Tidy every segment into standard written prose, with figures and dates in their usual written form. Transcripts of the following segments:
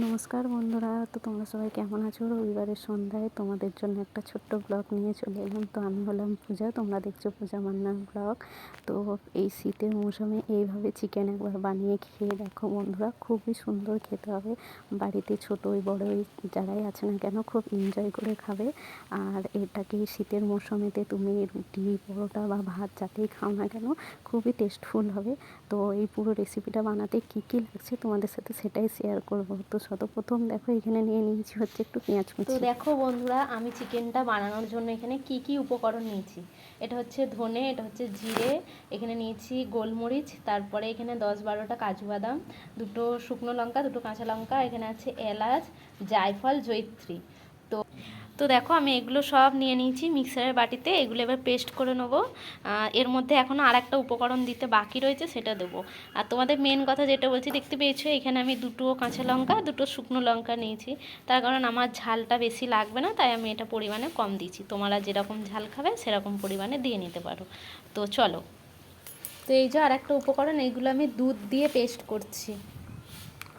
নমস্কার বন্ধুরা, তো তোমরা সবাই কেমন আছো? রবিবারের সন্ধ্যায় তোমাদের জন্য একটা ছোট্ট ব্লগ নিয়ে চলে এলাম। তো আমি হলাম পূজা, তোমরা দেখছো পূজা মান্নার ব্লগ। তো এই শীতের মৌসুমে এইভাবে চিকেন একবার বানিয়ে খেয়ে দেখো বন্ধুরা, খুবই সুন্দর খেতে হবে। বাড়িতে ছোটোই বড়োই যারাই আছে না কেন খুব এনজয় করে খাবে। আর এটাকে শীতের মৌসুমেতে তুমি রুটি পরোটা বা ভাত যাতেই খাও না কেন খুবই টেস্টফুল হবে। তো এই পুরো রেসিপিটা বানাতে কী কী লাগছে তোমাদের সাথে সেটাই শেয়ার করব। তো সর্বপ্রথম দেখো এখানে নিয়ে নিয়েছি হচ্ছে একটু পেঁয়াজ কুচি। তো দেখো বন্ধুরা, আমি চিকেনটা বানানোর জন্য এখানে কি কি উপকরণ নিয়েছি। এটা হচ্ছে ধনে, এটা হচ্ছে জিরে, এখানে নিয়েছি গোলমরিচ, তারপরে এখানে 10-12টা কাজু বাদাম, দুটো শুকনো লঙ্কা, দুটো কাঁচা লঙ্কা, এখানে আছে এলাচ, জায়ফল, জয়িত্রী। তো দেখো আমি এগুলো সব নিয়ে নিয়েছি মিক্সারের বাটিতে, এগুলো এবার পেস্ট করে নেবো। এর মধ্যে এখনও আর একটা উপকরণ দিতে বাকি রয়েছে, সেটা দেবো। আর তোমাদের মেন কথা যেটা বলছি, দেখতে পেয়েছো এখানে আমি দুটো কাঁচা লঙ্কা, দুটো শুকনো লঙ্কা নিয়েছি। তার কারণ আমার ঝালটা বেশি লাগবে না, তাই আমি এটা পরিমাণে কম দিচ্ছি। তোমরা যেরকম ঝাল খাবে সেরকম পরিমাণে দিয়ে নিতে পারো। তো চলো, তো এই যে আর একটা উপকরণ, এইগুলো আমি দুধ দিয়ে পেস্ট করছি।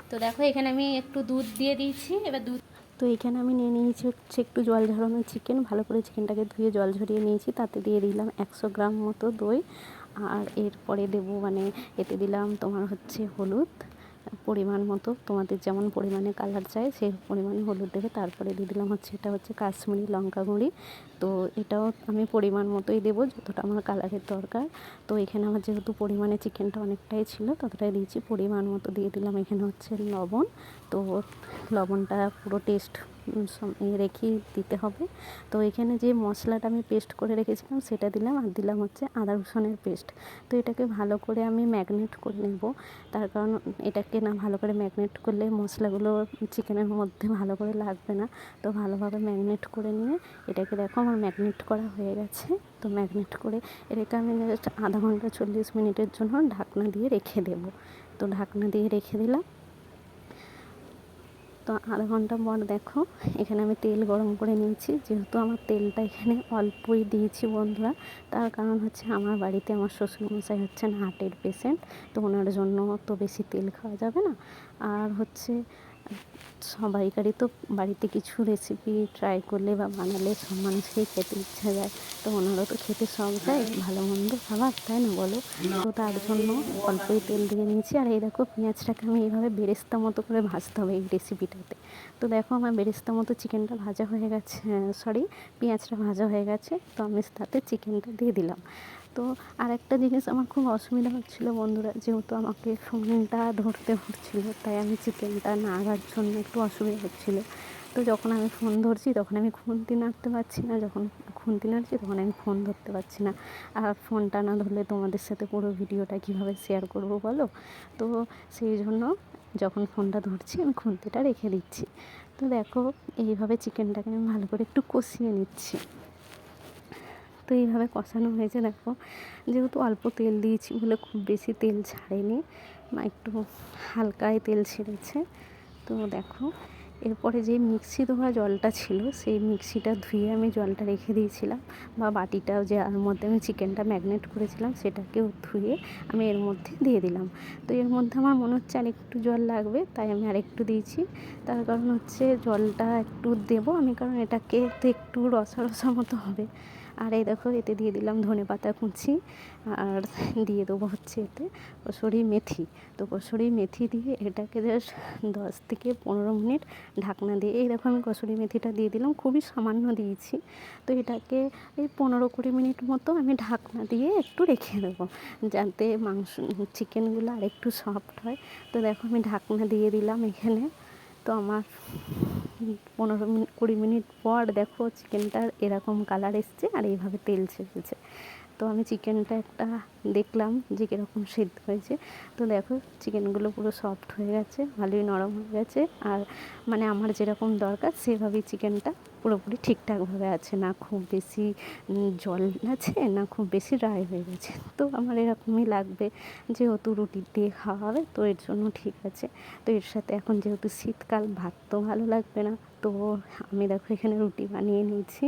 তো দেখো এখানে আমি একটু দুধ দিয়ে দিয়েছি। এবার তো এখানে আমি নিয়ে নিয়েছি হচ্ছে একটু জল ঝরানো চিকেন। ভালো করে চিকেনটাকে ধুয়ে জল ঝরিয়ে নিয়েছি, তাতে দিয়ে দিলাম 100 গ্রাম মতো দই। আর এরপরে দেবো এতে দিলাম তোমার হচ্ছে হলুদ পরিমাণ মতো, তোমাদের যেমন পরিমাণে কালার চাই সেই পরিমাণে হলুদ দেবে। তারপরে দিয়ে দিলাম হচ্ছে এটা হচ্ছে কাশ্মীরি লঙ্কা গুঁড়ি। তো এটাও আমি পরিমাণ মতোই দেবো, যতটা আমার কালারের দরকার। তো এখানে আমার যেহেতু পরিমাণে চিকেনটা অনেকটাই ছিল ততটাই দিয়েছি, পরিমাণ মতো দিয়ে দিলাম এখানে হচ্ছে লবণ। তো লবণটা পুরো টেস্ট রেখেই দিতে হবে। তো এখানে যে মশলাটা আমি পেস্ট করে রেখেছিলাম সেটা দিলাম, আর দিলাম হচ্ছে আদা রসুনের পেস্ট। তো এটাকে ভালো করে আমি ম্যাগনেট করে নেব। তার কারণ এটাকে না ভালো করে ম্যাগনেট করলে মশলাগুলো চিকেনের মধ্যে ভালো করে লাগবে না। তো ভালোভাবে ম্যাগনেট করে নিয়ে এটাকে দেখো আমার ম্যাগনেট করা হয়ে গেছে। তো ম্যাগনেট করে এটাকে আমি জাস্ট আধা ঘন্টা 40 মিনিটের জন্য ঢাকনা দিয়ে রেখে দেবো। তো ঢাকনা দিয়ে রেখে দিলাম। তো আধা ঘন্টা পর দেখো এখানে আমি তেল গরম করে নিয়েছি। যেহেতু আমার তেলটা এখানে অল্পই দিয়েছি বন্ধুরা, তার কারণ হচ্ছে আমার বাড়িতে আমার শ্বশুরমশাই হচ্ছেন হার্টের পেশেন্ট। তো ওনার জন্য তো বেশি তেল খাওয়া যাবে না। আর হচ্ছে সবাইকারই তো বাড়িতে কিছু রেসিপি ট্রাই করলে বা বানালে সব মানুষকেই খেতে ইচ্ছা যায়। তো ওনারও তো খেতে শখ যায় ভালো মন্দ খাবার, তাই না বলো? তো তার জন্য অল্পই তেল দিয়ে নিয়েছি। আর এই দেখো পেঁয়াজটাকে আমি এইভাবে বেরেস্তা মতো করে ভাজতে হবে এই রেসিপিটাতে। তো দেখো আমার বেরেস্তা মতো চিকেনটা ভাজা হয়ে গেছে, পেঁয়াজটা ভাজা হয়ে গেছে। তো আমি তাতে চিকেনটা দিয়ে দিলাম। তো আরেকটা জিনিস আমার খুব অসুবিধা হচ্ছিলো বন্ধুরা, যেহেতু আমাকে ফোনটা ধরতে হচ্ছিলো তাই আমি চিকেনটা নাড়ার জন্য একটু অসুবিধা হচ্ছিলো। তো যখন আমি ফোন ধরছি তখন আমি খুন্তি নাড়তে পারছি না, যখন খুন্তি নাড়ছি তখন আমি ফোন ধরতে পারছি না। আর ফোনটা না ধরলে তোমাদের সাথে পুরো ভিডিওটা কীভাবে শেয়ার করব বলো? তো সেই জন্য যখন ফোনটা ধরছি আমি খুন্তিটা রেখে দিচ্ছি। তো দেখো এইভাবে চিকেনটাকে আমি ভালো করে একটু কষিয়ে নিচ্ছি। তো এইভাবে কষানো হয়েছে দেখো, যেহেতু অল্প তেল দিয়েছি বলে খুব বেশি তেল ছাড়েনি, একটু হালকাই তেল ছেড়েছে। তো দেখো এরপরে যে মিক্সি ধোয়া জলটা ছিল সেই মিক্সিটা ধুয়ে আমি জলটা রেখে দিয়েছিলাম, বা বাটিটাও যে আর মধ্যে আমি চিকেনটা ম্যাগনেট করেছিলাম সেটাকেও ধুয়ে আমি এর মধ্যে দিয়ে দিলাম। তো এর মধ্যে আমার মনে হচ্ছে আর একটু জল লাগবে, তাই আমি আর একটু দিয়েছি। তার কারণ হচ্ছে জলটা একটু দেবো আমি, কারণ এটাকে তো একটু রসা রসা মতো হবে। আর এই দেখো এতে দিয়ে দিলাম ধনেপাতা কুচি, আর দিয়ে দেবো হচ্ছে এতে কসুরি মেথি। তো কসুরি মেথি দিয়ে এটাকে জাস্ট 10 থেকে 15 মিনিট ঢাকনা দিয়ে, এই দেখো আমি কসুরি মেথিটা দিয়ে দিলাম, খুবই সামান্য দিয়েছি। তো এটাকে এই 15-20 মিনিট মতো আমি ঢাকনা দিয়ে একটু রেখে দেবো, যাতে চিকেনগুলো আর একটু সফট হয়। তো দেখো আমি ঢাকনা দিয়ে দিলাম এখানে। তো আমার 15-20 মিনিট পর দেখো চিকেনটার এরকম কালার এসছে আর এইভাবে তেল ছেড়েছে। তো আমি চিকেনটা একটা দেখলাম যে কীরকম সিদ্ধ হয়েছে। তো দেখো চিকেনগুলো পুরো সফট হয়ে গেছে, ভালোই নরম হয়ে গেছে। আর আমার যেরকম দরকার সেভাবেই চিকেনটা পুরোপুরি ঠিকঠাকভাবে আছে, না খুব বেশি জল আছে না খুব বেশি ড্রাই হয়ে গেছে। তো আমার এরকমই লাগবে, যেহেতু রুটি দিয়ে খাওয়া হবে তো এর জন্য ঠিক আছে। তো এর সাথে এখন যেহেতু শীতকাল ভাত তো ভালো লাগবে না, তো আমি দেখো এখানে রুটি বানিয়ে নিয়েছি।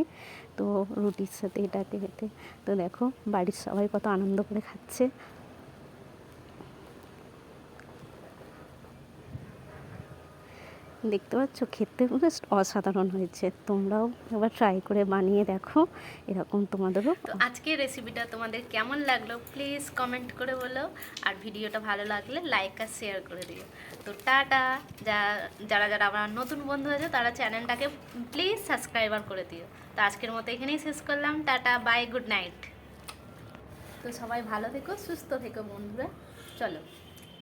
তো রুটির সাথে এটাকে খেতে, তো দেখো বাড়ির সবাই কত আনন্দ করে খাচ্ছে। দেখতে পাচ্ছ খেতে জাস্ট অসাধারণ হয়েছে। তোমরাও একবার ট্রাই করে বানিয়ে দেখো, এরকম তোমাদেরও। তো আজকের রেসিপিটা তোমাদের কেমন লাগলো প্লিজ কমেন্ট করে বলো, আর ভিডিওটা ভালো লাগলে লাইক আর শেয়ার করে দিও। তো টাটা। যারা যারা আমার নতুন বন্ধু আছে তারা চ্যানেলটাকে প্লিজ সাবস্ক্রাইবার করে দিও। তো আজকের মতো এখানেই শেষ করলাম, টাটা বাই গুড নাইট। তো সবাই ভালো থেকো, সুস্থ থেকো বন্ধুরা, চলো।